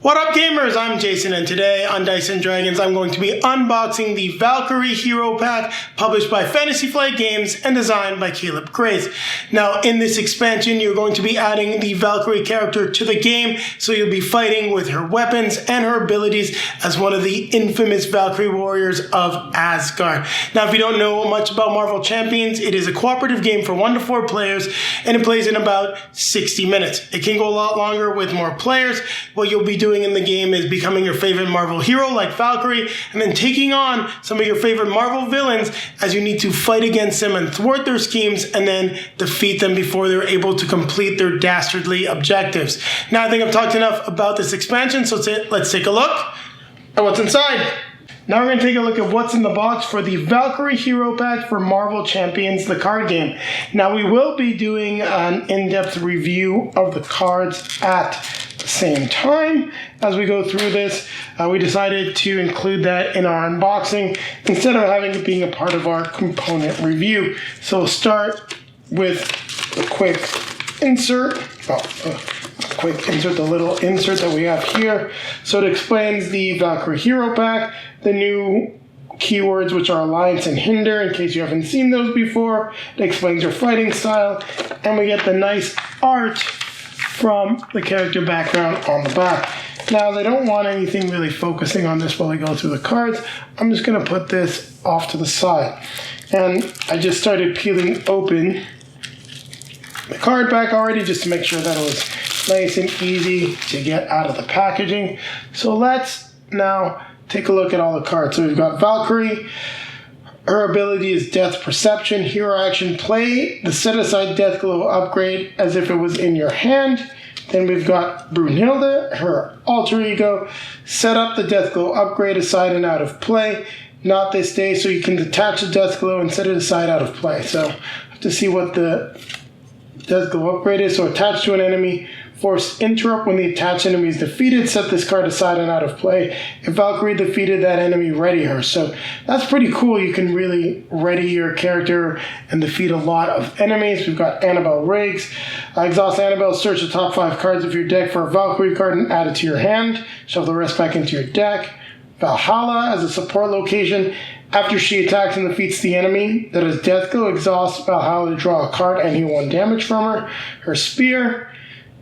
What up gamers, I'm Jason and today on Dice & Dragons I'm going to be unboxing the Valkyrie Hero Pack published by Fantasy Flight Games and designed by Caleb Grace. Now in this expansion you're going to be adding the Valkyrie character to the game, so you'll be fighting with her weapons and her abilities as one of the infamous Valkyrie warriors of Asgard. Now if you don't know much about Marvel Champions, it is a cooperative game for 1 to 4 players and it plays in about 60 minutes. It can go a lot longer with more players. What you'll be doing in the game is becoming your favorite Marvel hero like Valkyrie and then taking on some of your favorite Marvel villains as you need to fight against them and thwart their schemes and then defeat them before they're able to complete their dastardly objectives. Now I think I've talked enough about this expansion, so let's take a look at what's inside. Now we're going to take a look at what's in the box for the Valkyrie Hero Pack for Marvel Champions, the card game. Now we will be doing an in-depth review of the cards at the same time as we go through this. We decided to include that in our unboxing instead of having it being a part of our component review. So we'll start with a quick insert. The little insert that we have here. So it explains the Valkyrie Hero Pack, the new keywords which are alliance and hinder in case you haven't seen those before. It explains your fighting style, and we get the nice art from the character background on the back. Now they don't want anything really focusing on this while I go through the cards. I'm just going to put this off to the side. And I just started peeling open the card back already just to make sure that it was nice and easy to get out of the packaging. So let's now take a look at all the cards. So we've got Valkyrie. Her ability is Death Perception. Hero action, play the set aside Death Glow upgrade as if it was in your hand. Then we've got Brunnhilde, her alter ego. Set up the Death Glow upgrade aside and out of play. Not this day, so you can detach the Death Glow and set it aside out of play. So I have to see what the Death Glow upgrade is. So attached to an enemy. Force interrupt when the attached enemy is defeated. Set this card aside and out of play. If Valkyrie defeated that enemy, ready her. So that's pretty cool. You can really ready your character and defeat a lot of enemies. We've got Annabelle Riggs. Exhaust Annabelle. Search the top 5 cards of your deck for a Valkyrie card and add it to your hand. Shuffle the rest back into your deck. Valhalla as a support location. After she attacks and defeats the enemy that has Death Glow, exhaust Valhalla to draw a card and heal 1 damage from her. Her Spear.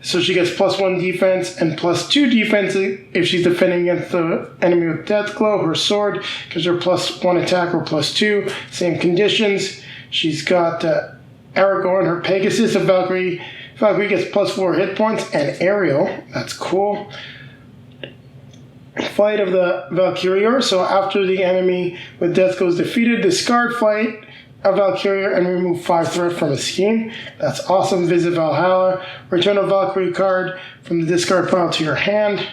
So she gets +1 defense and +2 defense if she's defending against the enemy with Death Glow. Her Sword gives her +1 attack or +2. Same conditions. She's got Aragorn, her Pegasus of Valkyrie. Valkyrie gets +4 hit points and Ariel. That's cool. Fight of the Valkyrior. So after the enemy with Death Glow is defeated, discard Fight a Valkyrior and remove 5 threat from a scheme. That's awesome. Visit Valhalla. Return a Valkyrie card from the discard pile to your hand.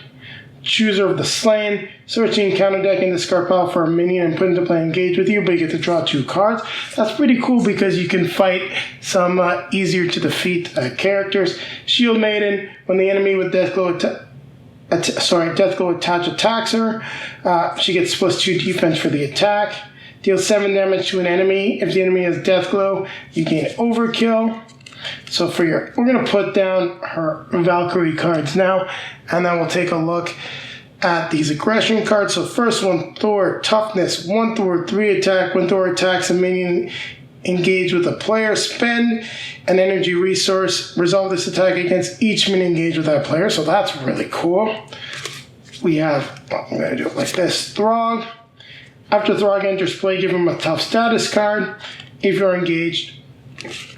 Chooser of the Slain. Search the encounter deck and discard pile for a minion and put into play engage with you, but you get to draw 2 cards. That's pretty cool because you can fight some easier to defeat characters. Shield Maiden. When the enemy with Death Glow Death Glow attacks her, she gets +2 defense for the attack. Deal 7 damage to an enemy. If the enemy has Death Glow, you gain Overkill. So we're going to put down her Valkyrie cards now, and then we'll take a look at these aggression cards. So first one, Thor, Toughness, 1 Thor, 3 attack. When Thor attacks a minion, engage with a player. Spend an energy resource. Resolve this attack against each minion engaged with that player. So that's really cool. We have, I'm going to do it like this, Throg. After Throg enters play, give him a tough status card. If you're engaged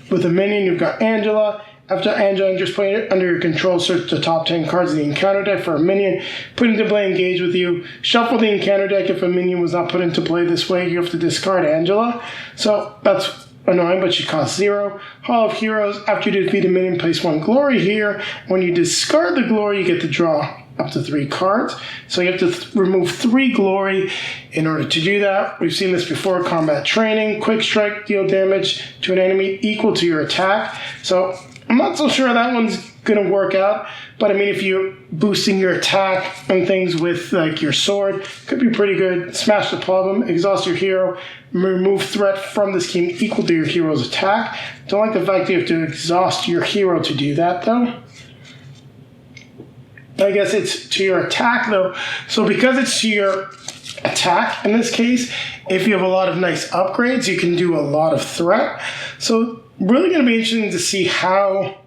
with a minion, you've got Angela. After Angela enters play under your control, search the top 10 cards of the encounter deck for a minion. Put into play, engage with you. Shuffle the encounter deck. If a minion was not put into play this way, you have to discard Angela. So that's annoying, but she costs 0. Hall of Heroes. After you defeat a minion, place 1 glory here. When you discard the glory, you get to draw up to 3 cards. So you have to remove 3 glory in order to do that. We've seen this before. Combat Training. Quick Strike. Deal damage to an enemy equal to your attack. So I'm not so sure that one's going to work out. But I mean, if you're boosting your attack and things with like your sword, could be pretty good. Smash the problem. Exhaust your hero. Remove threat from the scheme equal to your hero's attack. Don't like the fact that you have to exhaust your hero to do that though. I guess it's to your attack though. So because it's to your attack in this case, if you have a lot of nice upgrades, you can do a lot of threat. So really going to be interesting to see how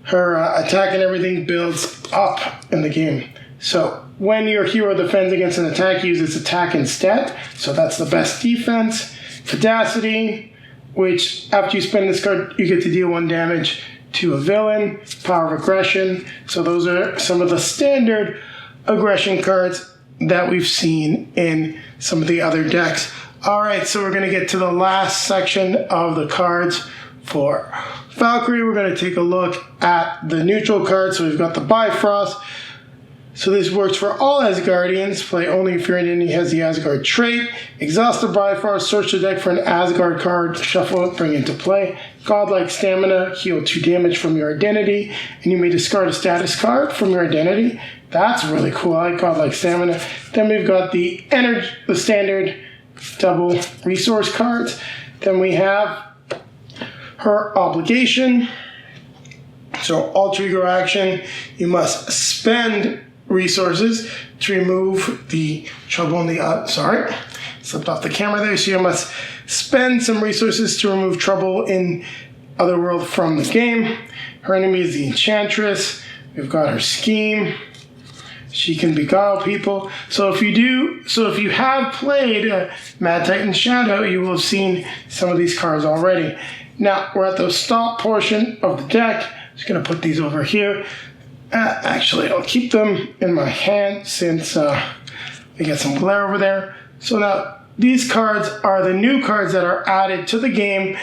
her attack and everything builds up in the game. So when your hero defends against an attack, use its attack instead. So that's the best defense. Fidacity, which after you spend this card, you get to deal 1 damage to a villain. Power of aggression. So those are some of the standard aggression cards that we've seen in some of the other decks. All right, so we're going to get to the last section of the cards for Valkyrie. We're going to take a look at the neutral cards. So we've got the Bifrost. So this works for all Asgardians. Play only if your enemy has the Asgard trait. Exhaust the Bifrost. Search the deck for an Asgard card. Shuffle it. Bring it into play. Godlike stamina. Heal 2 damage from your identity. And you may discard a status card from your identity. That's really cool. I like Godlike stamina. Then we've got the standard double resource cards. Then we have her obligation. So alter ego action. You must spend resources to remove the trouble in the slipped off the camera there. So you must spend some resources to remove trouble in Otherworld from the game. Her enemy is the Enchantress. We've got her scheme. She can beguile people. So if you have played Mad Titan Shadow, you will have seen some of these cards already. Now we're at the stop portion of the deck. Just gonna put these over here. Actually, I'll keep them in my hand since we get some glare over there. So now these cards are the new cards that are added to the game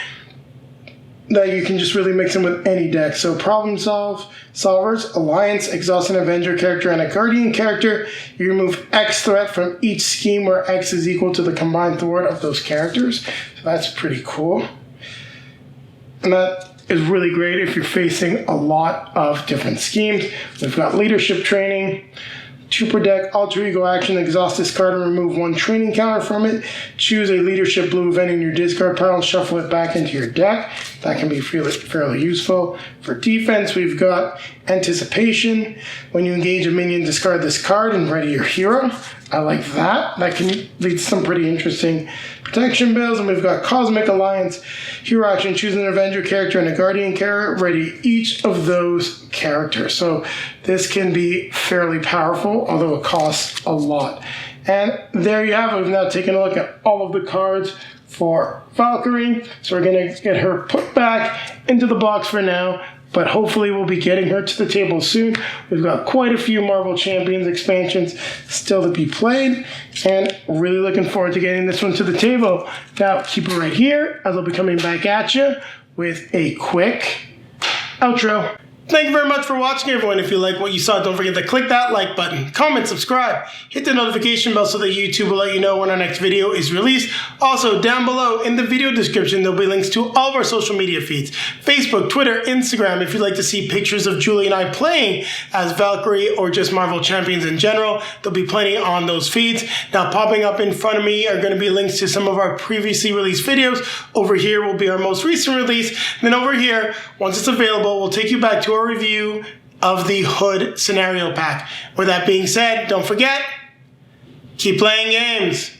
that you can just really mix in with any deck. So problem solvers, alliance, exhaust an Avenger character and a Guardian character. You remove X threat from each scheme where X is equal to the combined threat of those characters. So that's pretty cool. And that is really great if you're facing a lot of different schemes. We've got leadership training. 2 per deck, alter ego action, exhaust this card and remove 1 training counter from it. Choose a leadership blue event in your discard pile and shuffle it back into your deck. That can be fairly useful. For defense, we've got anticipation. When you engage a minion, discard this card and ready your hero. I like that. That can lead to some pretty interesting protection bills. And we've got Cosmic Alliance, hero action, choose an Avenger character and a Guardian character, ready each of those characters. So this can be fairly powerful, although it costs a lot. And there you have it. We've now taken a look at all of the cards for Valkyrie. So we're going to get her put back into the box for now. But hopefully we'll be getting her to the table soon. We've got quite a few Marvel Champions expansions still to be played, and really looking forward to getting this one to the table. Now, keep it right here, as I'll be coming back at you with a quick outro. Thank you very much for watching, everyone. If you like what you saw, don't forget to click that like button, comment, subscribe, hit the notification bell so that YouTube will let you know when our next video is released. Also, down below in the video description, there'll be links to all of our social media feeds, Facebook, Twitter, Instagram. If you'd like to see pictures of Julie and I playing as Valkyrie or just Marvel Champions in general, there'll be plenty on those feeds. Now, popping up in front of me are going to be links to some of our previously released videos. Over here will be our most recent release. And then over here, once it's available, we'll take you back to our review of the Hood scenario pack. With that being said, don't forget, keep playing games.